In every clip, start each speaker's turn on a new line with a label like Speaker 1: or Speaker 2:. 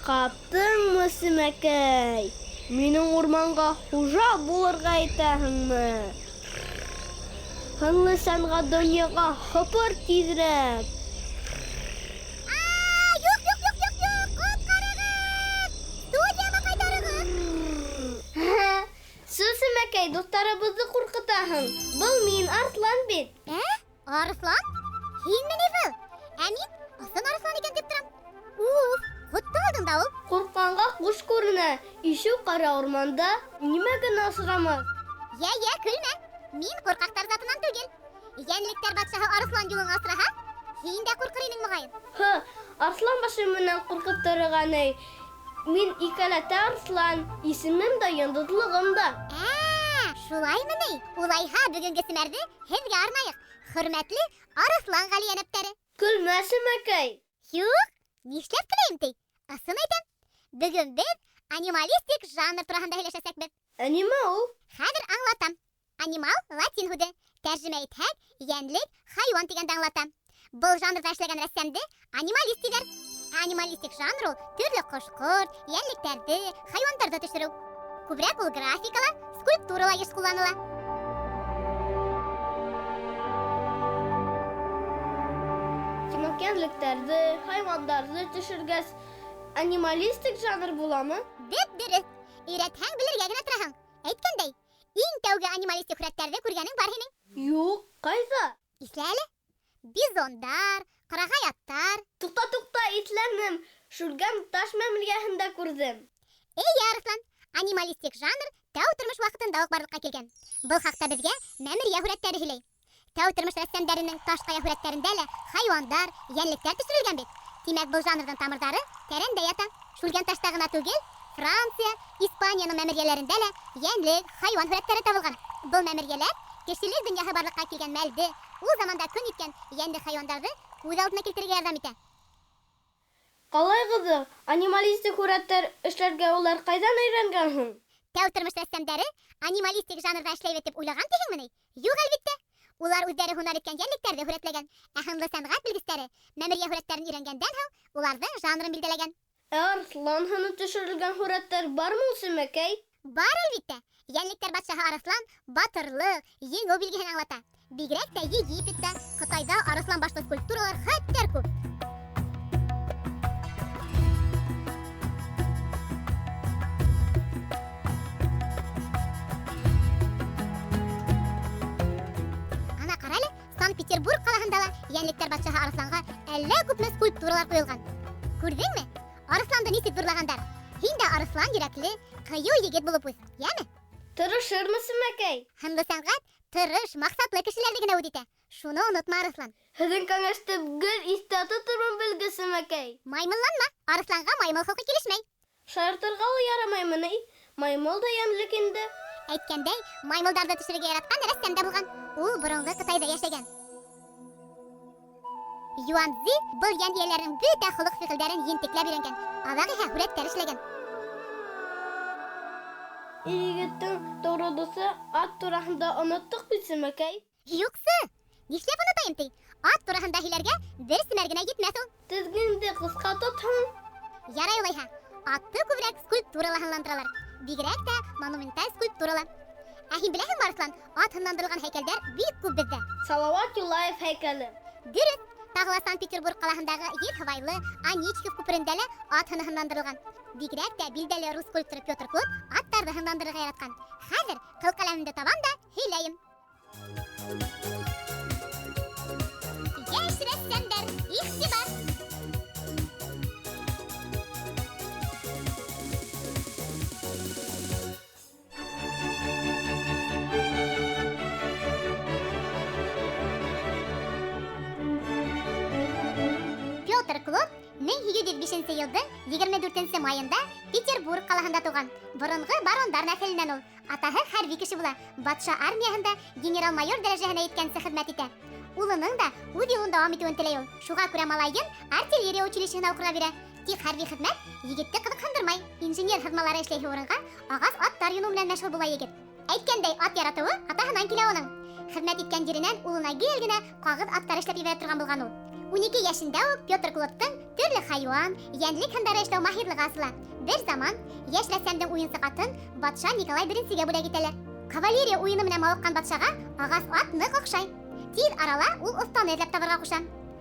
Speaker 1: Каптыңмы, Симәкәй? Минең урманга хужа булырга итәһеңме? Һынлы сәнгать дөньяга һыпыр тизрәк.
Speaker 2: Юк, коткарыгыз! Студияма кайтарыгыз!
Speaker 1: Симәкәй, дуҫтарыбыҙҙы ҡурҡытаһың. Был мин, Арслан бит.
Speaker 2: Арыслан? Һинме ни был? Ә мин ысын Арыслан икән дип торам. Ҡотто алдың да ул.
Speaker 1: Ҡурҡҡанға ҡуш күренә. Ишеү ҡара урманда нимә генә осрамаҫ?
Speaker 2: Йә, көлмә. Мин ҡурҡаҡтар затынан түгел. Йәнлектәр батшаһы Арыслан юлын асраһа, һин дә ҡурҡыр инең моғайын.
Speaker 1: Арслан башы менән ҡурҡып торған эй. Мин икәләтә Арслан, исемем дә, йондоҙлоғом да.
Speaker 2: Шулаймы ни? Улайһа бөгөнгө семәрҙе һеҙгә арнайыҡ. Хөрмәтле Арыслан ғәлиәнәптәре.
Speaker 1: Көлмә, Симәкәй.
Speaker 2: Юҡ, нишләп көләйем ти? Ысын әйтәм. Бөгөн беҙ анималистик жанр тураһында һөйләшәсәкбеҙ.
Speaker 1: Ә нимә ул?
Speaker 2: Хәҙер аңлатам. Анимал латин һүҙе. Тәржемә итһәк, йәнлек, хайуан тигәнде аңлата. Был жанрда эшләгән рәссамды анималист тиҙәр. Анималистик жанр ул төрлө ҡош-ҡорт, йәнлектәрҙе, хайуандарҙы төшөрөү. Күберәк ул графикала, скульптурала йыш ҡулланыла.
Speaker 1: Тимәк, йәнлектәрҙе, хайуандарҙы төшөргәс, анималистик жанр буламы?
Speaker 2: Дөп-дөрөҫ. Өйрәтһәң белергә генә тораһың. Әйткәндәй, иң тәүге анималистик һүрәттәрҙе күргәнең бар һинең.
Speaker 1: Юҡ, ҡайҙа?
Speaker 2: Иҫлә әле. Бизондар, ҡарағай аттар.
Speaker 1: Туҡта, иҫләнем. Шүлгән таш мәмерйәһендә күрҙем.
Speaker 2: Эйе, Арыслан, анималистик жанр тәү тормош ваҡытында уҡ барлыҡҡа килгән. Был хаҡта беҙгә мәмерйә һүрәттәре һөйләй. Тәү тормош рәссамдарының таш ҡая һүрәттәрендә лә хайуандар, йәнлектәр төшөрөлгән бит. Тимәк, был жанрҙың тамырҙары тәрәндә ята. Шүлгән ташта ғына түгел, Франция, Испанияның мәмерйәләрендә лә йәнлек, хайуан һүрәттәре табылған. Был мәмерйәләр кешелек донъяһы барлыҡҡа килгән мәлде, ул заманда көн иткән йәнле хайуандарҙы күҙ алдына килтерергә ярҙам итә.
Speaker 1: Ҡалай ҡыҙыҡ, анималистик һүрәттәр эшләргә улар ҡайҙан өйрәнгән һуң?
Speaker 2: Тәү тормош рәссамдары анималистик жанрда эшләйбеҙ тип уйлаған тиһеңме ни? Юҡ, әлбиттә. Улар үҙҙәре һунар иткән йәнлектәрҙе һүрәтләгән. Ә һынлы сәнғәт белгестәре мәмерйә һүрәттәрен өйрәнгәндән һуң уларҙың жанрын билдәләгән.
Speaker 1: Арыслан һыны төшөрөлгән һүрәттәр бармы ул, Симәкәй?
Speaker 2: Бар, әлбиттә. Йәнлектәр батшаһы Арыслан батырлыҡ, еңеү билгеһен аңлата. Бигерәк тә Египетта, Ҡытайҙа Арыслан башлы скульптуралар хәттәр күп. Ана ҡарале, Санкт-Петербург ҡалаһында ла йәнлектәр батшаһы Арысланға әллә күпме скульптуралар ҡуйылған. Күрҙеңме? Арысланды нисек ҙурлағандар. Һин дә Арыслан йөрәкле, ҡыйыу егет булып үҫ, йәме?
Speaker 1: Тырышырмы, Симәкәй?
Speaker 2: Һынлы сәнғәт тырыш, маҡсатлы кешеләрҙе генә үҙ итә. Шуны онотма, Арыслан.
Speaker 1: Һеҙҙең кәңәште гел иҫтә тотормон белге, Симәкәй.
Speaker 2: Маймылланма, Арысланға маймыл холҡо килешмәй.
Speaker 1: Шаяртырға ла ярамаймы ни? Маймыл да йәнлек инде.
Speaker 2: Әйткәндәй, маймылдарҙы төшөрөргә яратҡан рәссам да булған. Ул боронғо Ҡытайҙа йәшәгән. Юанцзи был йән эйәләренең бөтә холоҡ-фиғелдәрен ентекләп өйрәнгән. Аҙаҡ иһә һүрәттәр эшләгән.
Speaker 1: Егеттең тоғро дуҫы ат тураһында оноттоҡ бит, Симәкәй.
Speaker 2: Юҡсы, нишләп онотайым ти? Ат тураһында һөйләргә бер семәр генә етмәҫ ул.
Speaker 1: Теҙгенде ҡыҫҡа тотһаң.
Speaker 2: Ярай улайһа, атты күберәк скульптурала һынландыралар. Бигерәк тә монументаль скульптурала. Ә һин беләһеңме, Арыслан, ат һынландырылған һәйкәлдәр бик күп беҙҙә.
Speaker 1: Салауат Юлаев һәйкәле.
Speaker 2: Дөрөҫ, тағы ла Санкт-Петербург ҡалаһындағы Ел һыбайлы Аничков күперендә лә ат һыны һынландырылған. Бигерәк тә билдәле рус скульпторы Петр Клод аттарҙы һынландырырға яратҡан. Хәҙер ҡыл ҡәләмемде табам да һөйләйем. Йәш рәссамдар, иғтибар! Петр Клод 1805 йылдың 24 майында Петербург ҡалаһында тыуған. Боронғо барондар нәҫеленән ул. Атаһы хәрби кеше була. Батша армияһында генерал-майор дәрәжәһенә еткәнсе хеҙмәт итә. Улының да үҙ юлын дауам итеүен теләй ул. Шуға күрә малайын артиллерия училищеһына уҡырға бирә. Тик хәрби хеҙмәт егетте ҡыҙыҡһындырмай. Инженер һыҙмалары эшләйһе урынға ағас аттар юнуу менән мәшғүл була егет. Әйткәндәй, ат яратыуы атаһынан килә уның. Хеҙмәт иткән еренән улына гел генә ҡағыҙ аттар эшләп ебәрә торған булған ул. 12 йәшендә үк Петр Клодтың Türlü hayvan, yenlik hındarı eşlew mahirligi asıla. Bir zaman, Yeşlesem'den oyunsu qatın Batşa Nikolay I-ge bula giteler. Kavaleriya oyunu bilen mavukkan Batşaga ağas at нык okşay. Tez arala ul ustany edep tabarga kuşa.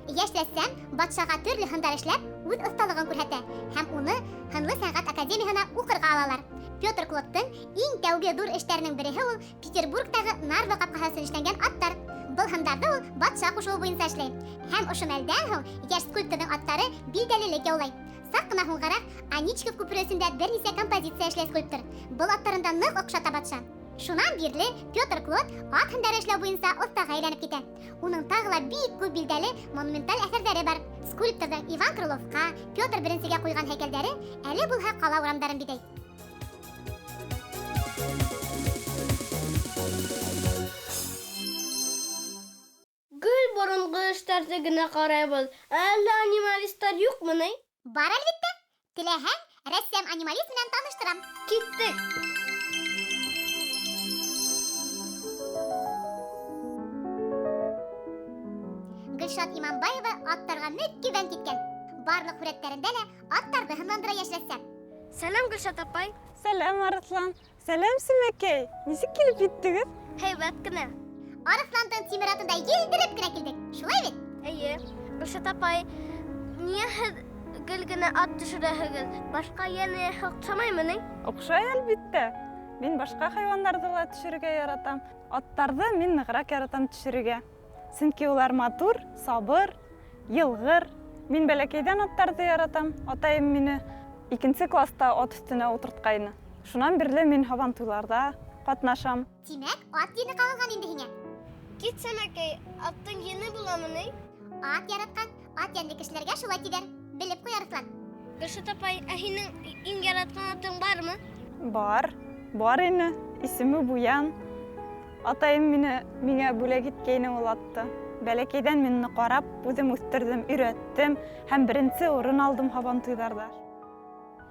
Speaker 2: Yeşlesem Batşaga türlü hındar eşlep öz ustalygyn körhete hem onu Hınlı Sanat Akademiyasına uqırga alalar. Pyotr Klot'tun iň täwge dur işlerinin biri ul Peterburgdagy Narva kapkahasyny işlengen attar. Bu hındarda ul Batşa kuşuğu boyunca eşley. Hem oşu melden ul yaş skulptordyň attary bildelilik ýawlay. Sakna hungarak Anichkov köprüsünde bir nise kompozitsiya eşley skulptor. Bu atlarında нык okşata Batşa. Şundan birli Pyotr Klot at hındar eşlew boyunca ustaga aylanıp gide. Onun tagla büyük köp bildeli monumental eserleri bar. Skulptordyň Ivan Krylowka, Pyotr I-ge koygan heykelleri äli bulha kala uramdарын bidey.
Speaker 1: Gül borunғы işlerdigine qarayбыз. Äli animalistlar ýokmy ne?
Speaker 2: Bar elbette. Tilehem ressam animalist bilen tanıştıram.
Speaker 1: Gitdik.
Speaker 2: Gülşat İmanbayeва attarga mütkiben gitken. Barlık suretlerinde de attardı hınlandıra yaşlatsam.
Speaker 1: Selam Gülşat apay.
Speaker 3: Selam Arıtlan. Selam Simekey. Nisik kelip gittiniz?
Speaker 1: Heybet gine.
Speaker 2: Arıflandığın timir atında yildirip gine kildik. Şulay bit.
Speaker 1: Eýe, Gülşat apay, niye gülgine at düşürehigiz? Başka ýene hokçamaýmy ne?
Speaker 3: Okşay elbette. Men başka hayvanlardy da düşürge yaratam. Attardy men nıgrak yaratam düşürge. Çünki ular matur, sabır, yılgır. Men belekeyden attardy yaratam. Atayım meni 2-nji klasta at üstüne oturtkaýny. Şundan birle men havantularda gatnaşam.
Speaker 2: Timek at yeni kalgan indi hine.
Speaker 1: Gitsemekey, attın yeni bulamı ne?
Speaker 2: At yaratkan, at yendi kişilerge şulay tider. Bilip koy Arıflan.
Speaker 1: Gülşat apay, ähinin iň yaratkan atın barmy?
Speaker 3: Bar eni. İsimi Buyan. Atayım mene bule gitkeýini ulatty. Belekeyden meni qarap, özüm üstürdim, üretdim. Hem birinci orun aldım havantularda.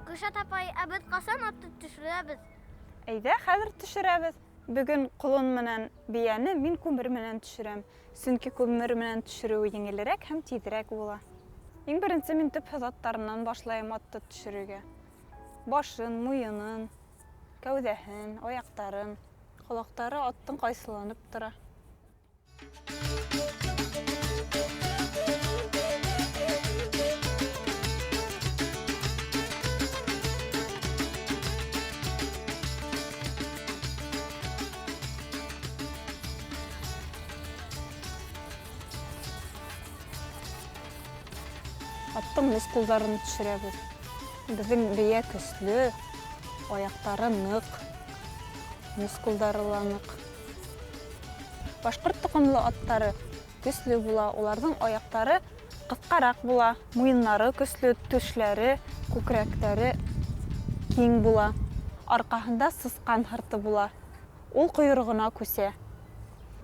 Speaker 1: Gülşat apay, abid qasan atty düşürebiz?
Speaker 3: Eýde, häzir düşürebiz. Bugün kulun menen biýeni men kömür menen düşürem. Çünki kömür menen düşürüw ýeňilirek hem tezirek bola. Iň birinçi men tüp hyzatlaryndan başlaýam atty düşürüge. Başyn, muýynyn, käwdehin, oýaktaryn, kulaktary attyň gaýsylanyp dura. Attyň muskullaryny düşürebiz. Biziň biýe köslü, oýaktary нык, muskullary ňyk. Başqurt tukumly attary köslü bula, olaryň oýaktary gysgarak bula, muýynlary köslü, töşleri, kökrekleri kiň bula. Arkahynda syskan hırty bula. Ol kuyruguna köse.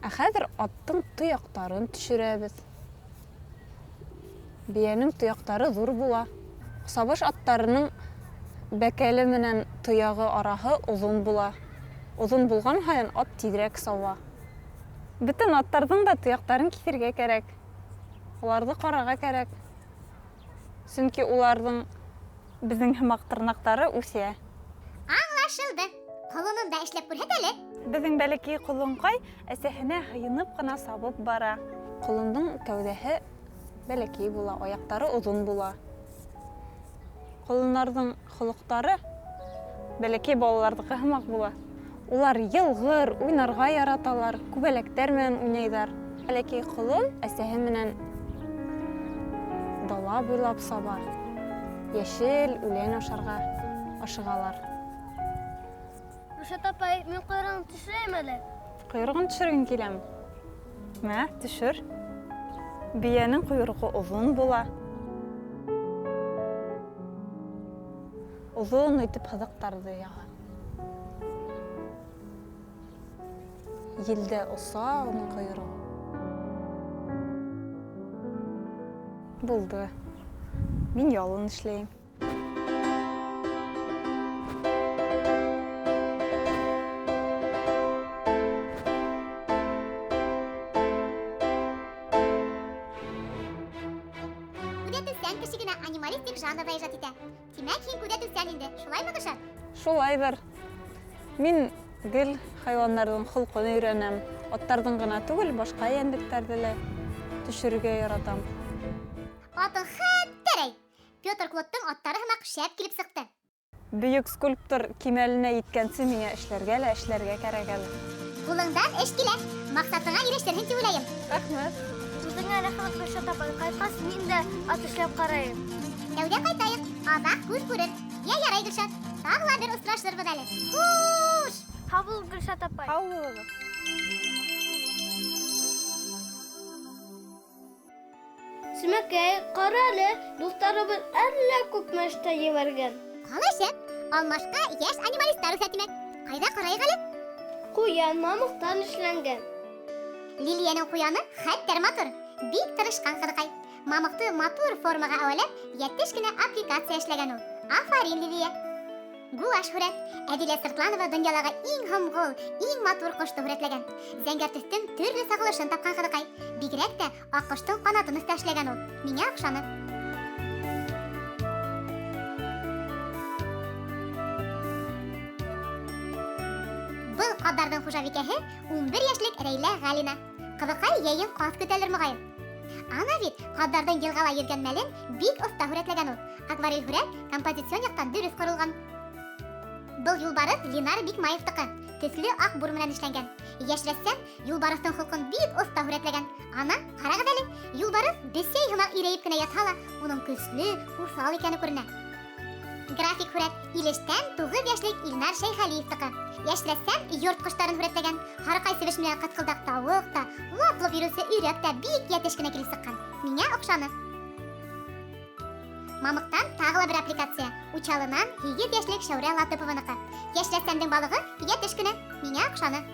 Speaker 3: Häzir attyň tuýaktaryny düşürebiz. Biýeniň tuýaktary zur bula. Sabaş atlarynyň bekeli menen tuýagy arahy uzun bula. Uzun bulgan haýan at tezirek sawa. Bütün atlardyň da tuýaktaryny kesirge kerek. Olарды qaraga kerek. Çünki ulardyň biziň hymak tırnaktary üse.
Speaker 2: Anlaşıldı. Kolununda işlep görheteli.
Speaker 3: Biziň beleki kulunqay esehine hynyp gana sabyp bara. Kulundyň käwdehi beleki bula, oýaktary uzun bula. Kulunlardyň huluktary beleki balalardyky hymak bula. Ular yılgır, oýnarga yaratalar, kübelekler menen oýnaýlar. Beleki kulun esehi menen dala boýlap sabar. Yeşil ulen aşarga aşygalar.
Speaker 1: Gülşat apay, men quyrugyny düşüreyim ele.
Speaker 3: Quyrugyny düşürgün kelem. Mä, düşür. Biýeniň quyrugy uzun bula. Uzun ötüp hyzyktardy ýaga. Yilde usa onun quyrugy. Buldy. Men ýalyn işleýin.
Speaker 2: Күптән кешегенә анималистик жанрда иҗат итә. Тимәк, һин күзәтүчән инде. Шулаймы, Гөлшат?
Speaker 3: Шулайдыр. Мин гел хайваннарның холкын өйрәнәм. Аттардан гына түгел, башка янбиктәрне дә төшерергә яратам.
Speaker 2: Атын хәттерәй. Петр Клодтың аттары һымак шәп килеп сыкты.
Speaker 3: Бөек скульптор кимәленә иткәнсе миңа эшләргә кәрәк әле.
Speaker 2: Кулыңдан эш килә. Максатыңа ирештерһең дип уйлыйм.
Speaker 3: Рәхмәт.
Speaker 1: Үзеңә рәхмәт, Гөлшат апай. Кайткас, мин дә ат эшләп карайым.
Speaker 2: Тәүдә кайтайык. Аҙаҡ күҙ күрер. Ярай, Гөлшат. Тағы ла бер осрашырбыҙ әле. Хуш!
Speaker 1: Һаубул, Гөлшат апай.
Speaker 3: Һау булығыҙ.
Speaker 1: Симәкәй, ҡара әле, дуҫтарыбыҙ әллә күпме эштә ебәргән.
Speaker 2: Ҡалайсы? Алмашҡа йәш анималистар үҫә тимәк. Ҡайҙа ҡарайыҡ әле?
Speaker 1: Ҡуян мамыҡтан эшләнгән.
Speaker 2: Лилиәнең ҡуяны хәттәр матур. Бик тырышҡан ҡыҙыҡай. Мамыҡты матур формаға әүәләп, йәтеш кенә аппликация эшләгән ул. Афарин, Лилиә. Гуаш һүрәт. Әдилә Сыртланова донъялағы иң һомғол, иң матур ҡошто һүрәтләгән. Зәңгәр төҫтөң төрлө сағылышын тапҡан ҡыҙыҡай. Бигерәк тә аҡҡоштоң ҡанатын өҫтә эшләгән ул. Миңә оҡшаны. Был ҡаҙҙарҙың хужабикәһе 11 йәшлек Рәйлә Ғәлина. Ҡыҙыҡай йәйен ҡаҙ көтәлер моғайын. Ана бит, ҡаҙҙарҙың йылғала йөҙгән мәлен бик оҫта һүрәтләгән ул. Акварель һүрәт композицион яҡтан дөрөҫ ҡоролған. Был юлбарыҫ Линар Бикмаевтыҡы. Төҫлө аҡ бур менән эшләнгән. Йәш рәссам юлбарыҫтың холҡон бик оҫта һүрәтләгән. Ана, ҡарағыҙ әле, юлбарыҫ бесәй һымаҡ ирәйеп кенә ятһа ла, уның көслө, уҫал икәне күренә. График һүрәт Илештән 9 йәшлек Илнар Шәйхәлиевтыҡы. Йәш рәссам йорт ҡоштарын һүрәтләгән. Һарыҡай себеш менән ҡытҡылдаҡ тауыҡ та, лап-лап йөрөүсе өйрәк тә бик йәтеш кенә килеп сыҡҡан. Миңә оҡшаны. Мамыҡтан тағы ла бер аппликация. Учалынан 8 йәшлек Шәүрә Латыпованыҡы. Йәш рәссамдың балығы йәтеш кенә. Миңә оҡшаны.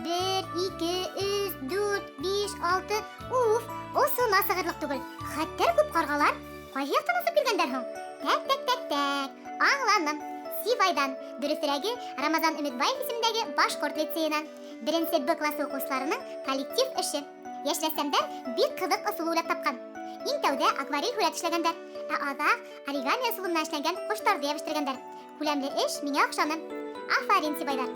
Speaker 2: 1, 2, 3, 4, 5, 6. Уф, осона сығырлыҡ түгел. Хәттәр күп ҡарғалар. Ҡайһы яҡтан осоп килгәндәр һуң? Тәк. Аңланым. Сибайдан, дөрөҫөрәге Рамазан Өмөтбаев исемендәге Башҡорт лицейынан. 1-нсе Б классы уҡыусыларының коллектив эше. Йәш рәссамдар бик ҡыҙыҡ ысул уйлап тапҡан. Иң тәүҙә акварель һүрәт эшләгәндәр, ә аҙаҡ оригами ысулы менән эшләнгән ҡоштарҙы йәбештергәндәр. Күләмле эш миңә оҡшаны. Афарин, Сибайҙар.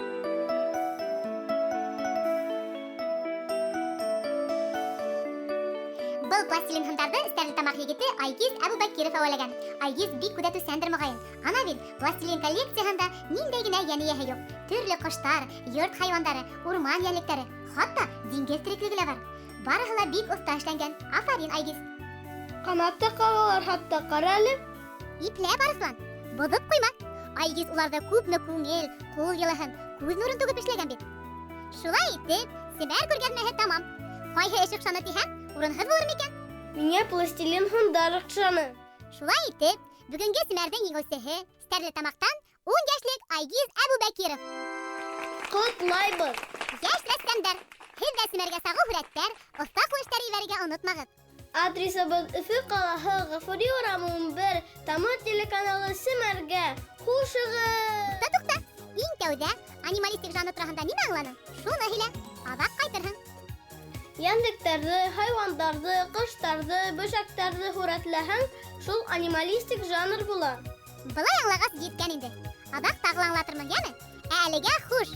Speaker 2: Был пластилин һындарҙы Стәрлетамаҡ егете Айгиз Әбүбәкиров әүәләгән. Айгиз бик күҙәтеүсәндер моғайын. Ана бит, пластилин коллекцияһында ниндәй генә йән-эйәһе юҡ. Төрлө ҡоштар, йорт хайуандары, урман йәнлектәре, хатта диңгеҙ тереклеге лә бар. Барыһы ла бик оҫта эшләнгән. Афарин, Айгиз.
Speaker 1: Ҡанатты ҡағалар хатта, ҡара әле.
Speaker 2: Ипләп, Арыҫлан. Боҙоп ҡуйма. Айгиз уларҙы күпме күңел, ҡул йылыһын, күҙ нурын түгеп эшләгән бит. Шулай итеп, Себәр күргәҙмәһе тамам. Ҡайһы эш оҡшаны тиһәң, урынһыҙ булыр микән?
Speaker 1: Миңә пластилин һындар оҡшаны.
Speaker 2: Шулай итеп, бөгөнгө Семәрҙең еңеүсеһе Стәрлетамаҡтан 10 йәшлек Айгиз Әбүбәкиров.
Speaker 1: Ҡотлайбыҙ.
Speaker 2: Йәш рәссамдар, һеҙ ҙә Семәргә сағыу һүрәттәр, оҫта ҡулыштар ебәрергә онотмағыҙ.
Speaker 1: Адресыбыҙ Өфө ҡалаһы, Ғафури урамы 11, Тамыр телеканалы Семәргә. Хушығыҙ!
Speaker 2: Туҡта, иң тәүҙә анималистик жанр тураһында нимә аңланың? Шуны һөйлә, аҙаҡ ҡайтырһың.
Speaker 1: Йәнлектәрҙе, хайуандарҙы, ҡоштарҙы, бөшәктәрҙе һүрәтләһәң, шул анималистик жанр була.
Speaker 2: Былай аңлағас еткән инде. Аҙаҡ тағы ла аңлатырмын, йәме? Ә әлегә хуш!